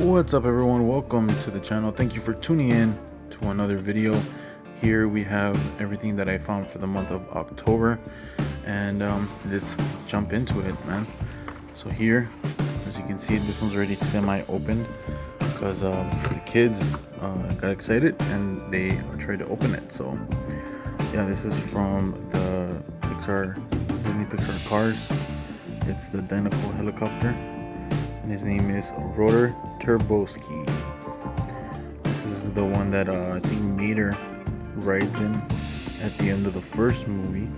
What's up everyone, welcome to the channel. Thank you for tuning in to another video. Here we have everything that I found for the month of October, and let's jump into it, man. So here, as you can see, this one's already semi-opened because the kids got excited and they tried to open it. So yeah, this is from the Disney Pixar Cars. It's the Dinoco helicopter, and his name is Rotor Turbosky. This is the one that I think Mater rides in at the end of the first movie,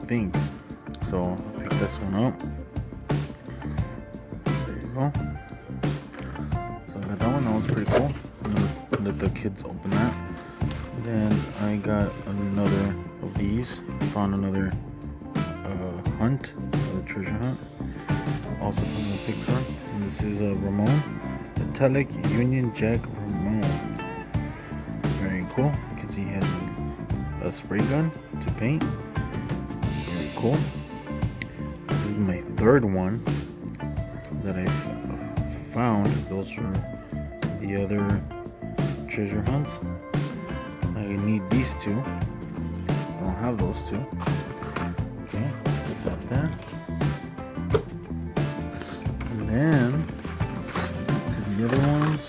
I think. So I'll pick this one up. There you go. So I got that one. That one's pretty cool. I'm gonna let the kids open that. Then I got another of these. Found another hunt, another treasure hunt, also from the Pixar. And this is a Ramon, Metallic Union Jack Ramon. Very cool. You can see he has a spray gun to paint. Very cool. This is my third one that I found. Those are the other treasure hunts. I need these two. I don't have those two. Okay, let's put that there. And then let's get to the other ones.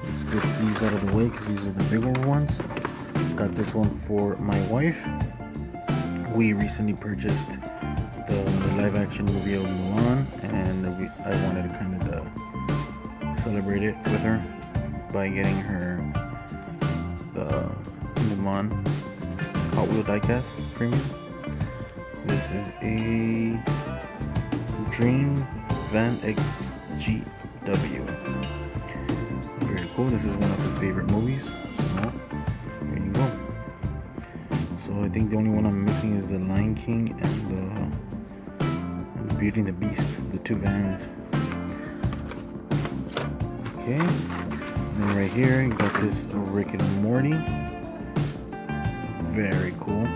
Let's get these out of the way because these are the bigger ones. Got this one for my wife. We recently purchased the live action movie of Mulan, and I wanted to kind of celebrate it with her by getting her the Mulan Hot Wheel diecast premium. This is a Dream Van XGW. Very cool. This is one of her favorite movies. So there you go. So I think the only one I'm missing is the Lion King and the Beauty and the Beast, the two vans. Okay. And then right here you got this Rick and Morty. Very cool.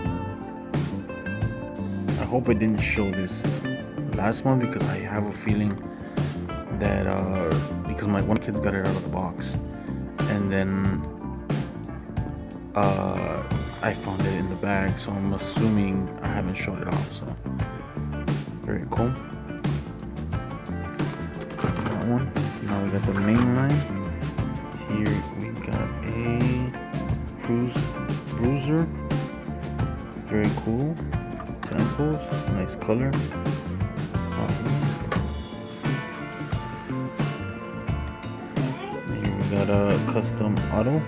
I hope I didn't show this last one because I have a feeling that because my one kid's got it out of the box, and then I found it in the bag, so I'm assuming I haven't showed it off. So very cool. That one. Now we got the main line. Here we got a Bruiser. Very cool. Temples, nice color. Here we got a custom auto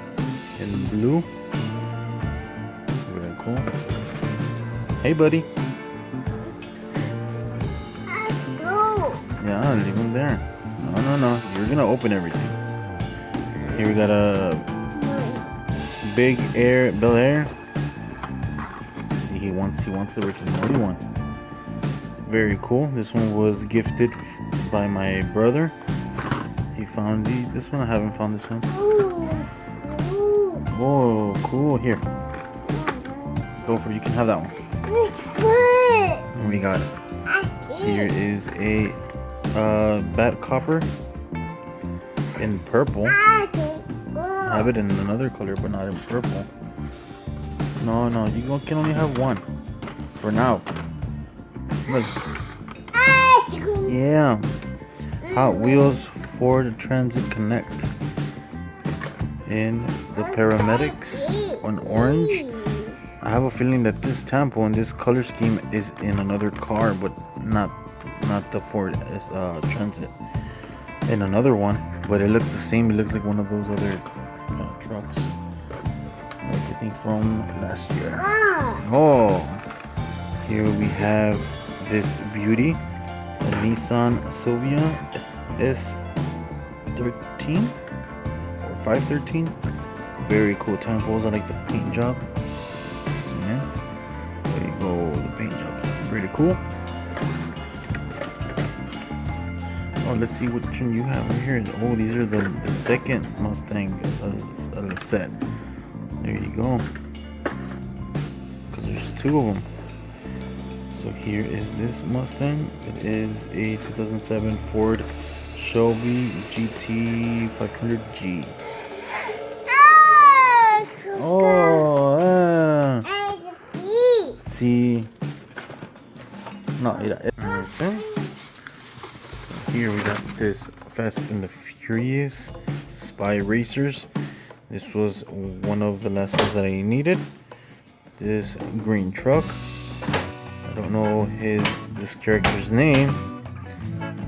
in blue. Very cool. Hey, buddy. Yeah, leave him there. No. You're gonna open everything. Here we got a Big Air Bel Air. He wants the Rick and Morty one. Very cool. This one was gifted by my brother. He found this one. I haven't found this one. Oh, cool. Here, go for it. You can have that one. And we got here is a Bat Copper in purple. I have it in another color, but not in purple. No, you can only have one for now. Look. Yeah. Hot Wheels Ford Transit Connect in the paramedics on orange. I have a feeling that this tempo and this color scheme is in another car, but not the Ford Transit. In another one, but it looks the same. It looks like one of those other trucks. I think from last year. Oh, here we have this beauty, a Nissan Silvia S13 or 513. Very cool tempos. I like the paint job. Zoom in. There you go. The paint job is pretty cool. Oh, let's see which one you have right here. Oh, these are the second Mustang set. There you go. Because there's two of them. So here is this Mustang. It is a 2007 Ford Shelby GT 500G. Oh, see. No, okay. Here we got this Fast and the Furious Spy Racers. This was one of the last ones that I needed. This green truck. I don't know this character's name,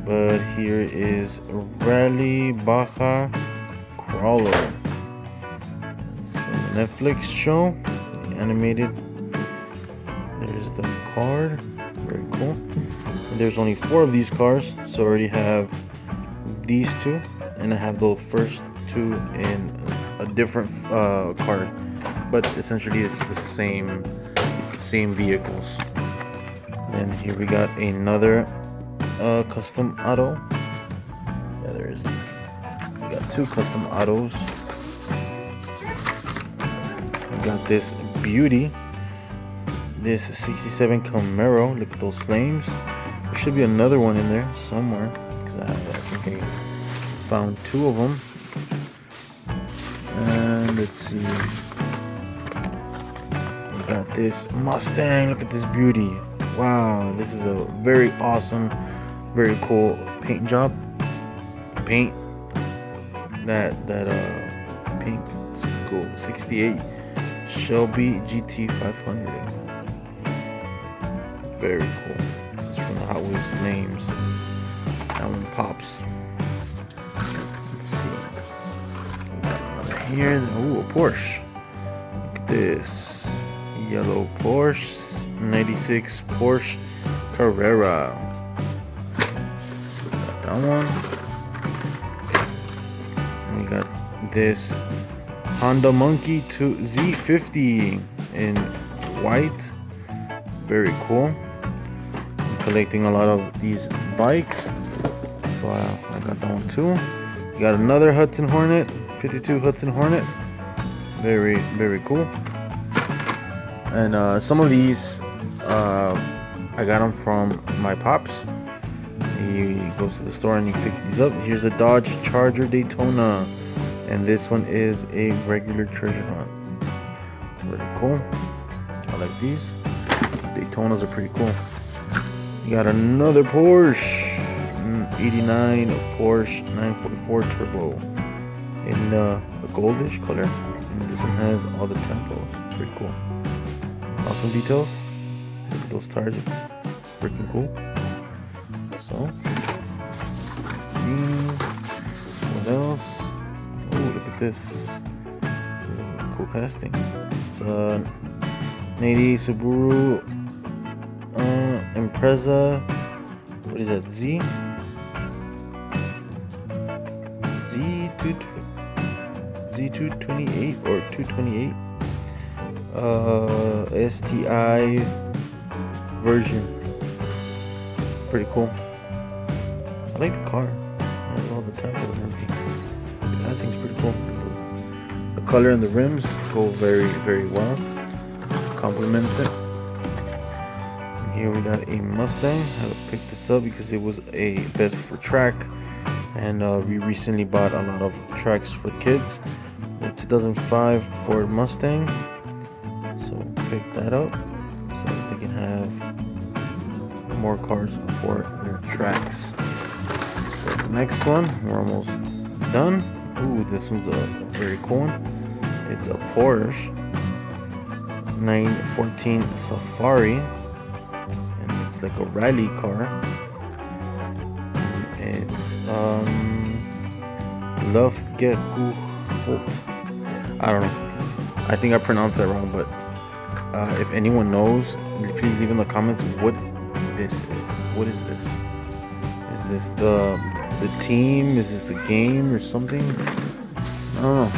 but here is Rally Baja Crawler. It's a Netflix show, animated. There's the card, very cool. And there's only 4 of these cars, so I already have these 2, and I have those first 2 in a different card, but essentially it's the same vehicles. And here we got another custom auto. Yeah, we got 2 custom autos. We got this beauty, this 67 Camaro. Look at those flames. There should be another one in there somewhere, because I think I found 2 of them. And let's see, we got this Mustang. Look at this beauty. Wow, this is a very awesome, very cool paint job. Paint that pink. It's cool. 68 Shelby GT 500. Very cool. This is from the Hot Wheels Flames. That one pops. Let's see. Here, oh, a Porsche. Look at this yellow Porsche, 96 Porsche Carrera. Got that one. And we got this Honda Monkey Z50 in white. Very cool. I'm collecting a lot of these bikes, so I got that one too. We got another Hudson Hornet. 52 Hudson Hornet, very, very cool. And some of these I got them from my pops. He goes to the store and he picks these up. Here's a Dodge Charger Daytona, and this one is a regular treasure hunt. Very cool. I like these. Daytonas are pretty cool. You got another Porsche 89 Porsche 944 Turbo in a goldish color, and this one has all the tempos. Pretty cool. Awesome details. Look at those tires, are freaking cool. So let's see what else. Oh, look at this. This is a cool casting. It's a 80 Subaru Impreza. What is that? Z228 or 228 STI version. Pretty cool. I like the car. I like all the tempos and everything. The casting's pretty cool. The color and the rims go very, very well. Complements it. And here we got a Mustang. I picked this up because it was a best for track. And we recently bought a lot of tracks for kids. The 2005 Ford Mustang. So pick that up so they can have more cars for their tracks. So the next one, we're almost done. Ooh, this one's a very cool one. It's a Porsche 914 Safari, and it's like a rally car. It's Luftgekühlt. I don't know. I think I pronounced that wrong, but if anyone knows, please leave in the comments what this is. What is this? Is this the team? Is this the game or something? I don't know.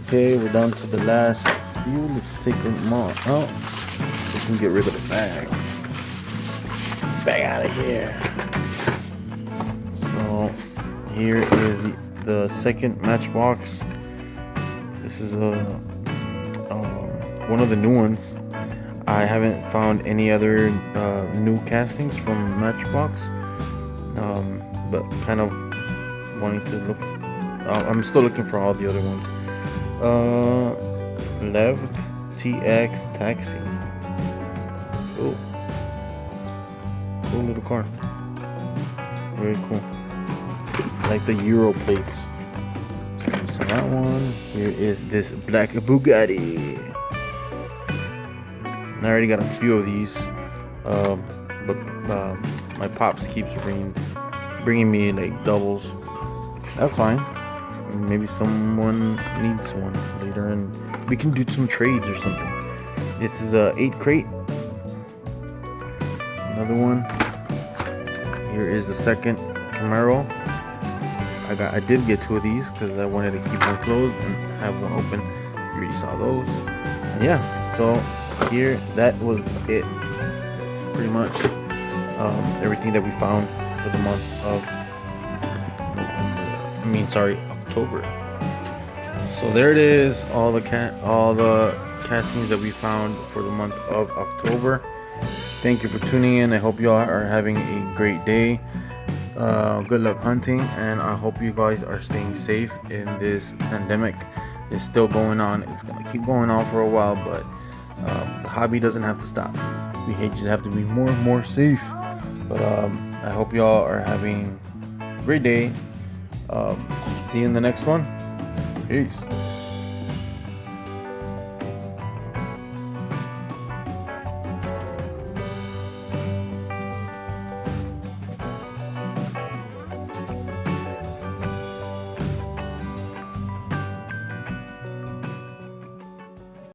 Okay, we're down to the last few. Let's take them all out. We can get rid of the bag. Bag out of here. So here is the second Matchbox. This is one of the new ones. I haven't found any other new castings from Matchbox, but kind of wanting to look. I'm still looking for all the other ones. Lev TX Taxi. Cool. Cool little car. Very cool. I like the Euro plates. So that one. Here is this black Bugatti. And I already got a few of these. But my pops keeps bringing me like doubles. That's fine. Maybe someone needs one later, and we can do some trades or something. This is a 8 crate. Another one. Here is the second Camaro. I did get 2 of these because I wanted to keep one closed and have one open. You already saw those. And yeah. So here, that was it. Pretty much everything that we found for the month of. October. So there it is, all the castings that we found for the month of October. Thank you for tuning in. I hope you all are having a great day. Good luck hunting, and I hope you guys are staying safe in this pandemic. It's still going on. It's gonna keep going on for a while, but the hobby doesn't have to stop. We just have to be more and more safe. But I hope y'all are having a great day. See you in the next one. Peace.